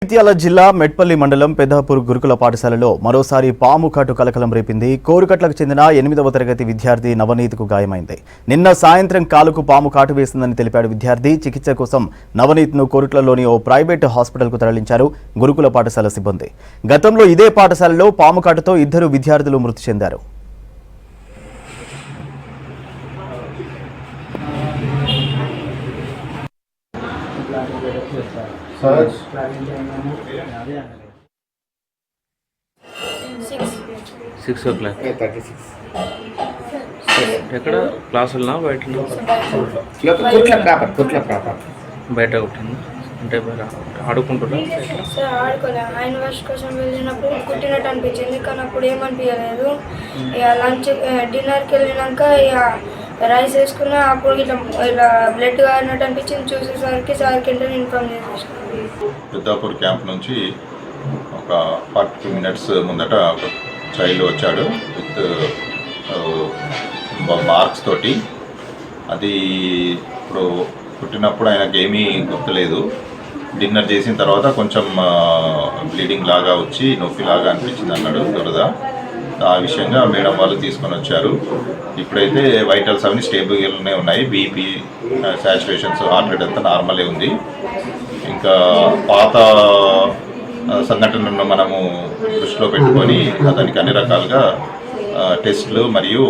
జగిత్యాల జిల్లా మెట్పల్లి మండలం పెద్దపూర్ గురుకుల పాఠశాలలో మరోసారి పాము కాటు కలకలం రేపింది. కోరుకట్లకు చెందిన 8వ తరగతి విద్యార్థి నవనీత్కు గాయమైంది. నిన్న సాయంత్రం కాలుకు పాము కాటు వేసిందని తెలిపాడు విద్యార్థి. చికిత్స కోసం నవనీత్ను కోరుట్లలోని ఓ ప్రైవేట్ హాస్పిటల్కు తరలించారు గురుకుల పాఠశాల సిబ్బంది. గతంలో ఇదే పాఠశాలలో పాము కాటుతో 2 విద్యార్థులు మృతి చెందారు. Six o'clock. ఎక్కడ క్లాసులనా బయట బయట కొట్టింది అంటే ఆడుకుంటున్నా సార్ ఆడుకోలే. ఆయన వర్ష్ కోసం వెళ్ళినప్పుడు కుట్టినట్టు అనిపించింది, కానీ అప్పుడు ఏమనిపించలేదు. ఇక లంచ్ డిన్నర్కి వెళ్ళినాక ఇక రైస్ వేసుకున్నా, అప్పుడు ఇలా బ్లడ్ కారినట్టు అనిపించింది. చూసేసరికి సార్కి ఏంటని ఇన్ఫార్మ్ చేసేసాను. పెద్దాపూర్ క్యాంప్ నుంచి ఒక 42 మినిట్స్ ముందట ఒక చైల్డ్ వచ్చాడు విత్ మార్క్స్ తోటి. అది ఇప్పుడు పుట్టినప్పుడు ఆయనకి ఏమీ గుర్తులేదు. డిన్నర్ చేసిన తర్వాత కొంచెం బ్లీడింగ్ లాగా వచ్చి నొప్పి లాగా అనిపించింది అన్నాడు, దురద. ఆ విషయంగా మేడం వాళ్ళు తీసుకొని వచ్చారు. ఇప్పుడైతే వైటల్స్ అవన్నీ స్టేబుల్గానే ఉన్నాయి. బీపీ, సాచురేషన్స్, హార్ట్ రేట్ అంతా నార్మలే ఉంది. ఇంకా పాత సంఘటనలను మనము దృష్టిలో పెట్టుకొని దానికి అన్ని రకాలుగా టెస్టులు మరియు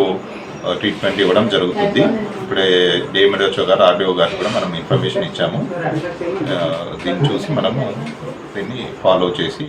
ట్రీట్మెంట్ ఇవ్వడం జరుగుతుంది. ఇప్పుడే డిఎండిఓ గారు, ఆర్డీఓ గారు కూడా మనం ఇన్ఫర్మేషన్ ఇచ్చాము. దీన్ని చూసి మనము దీన్ని ఫాలో చేసి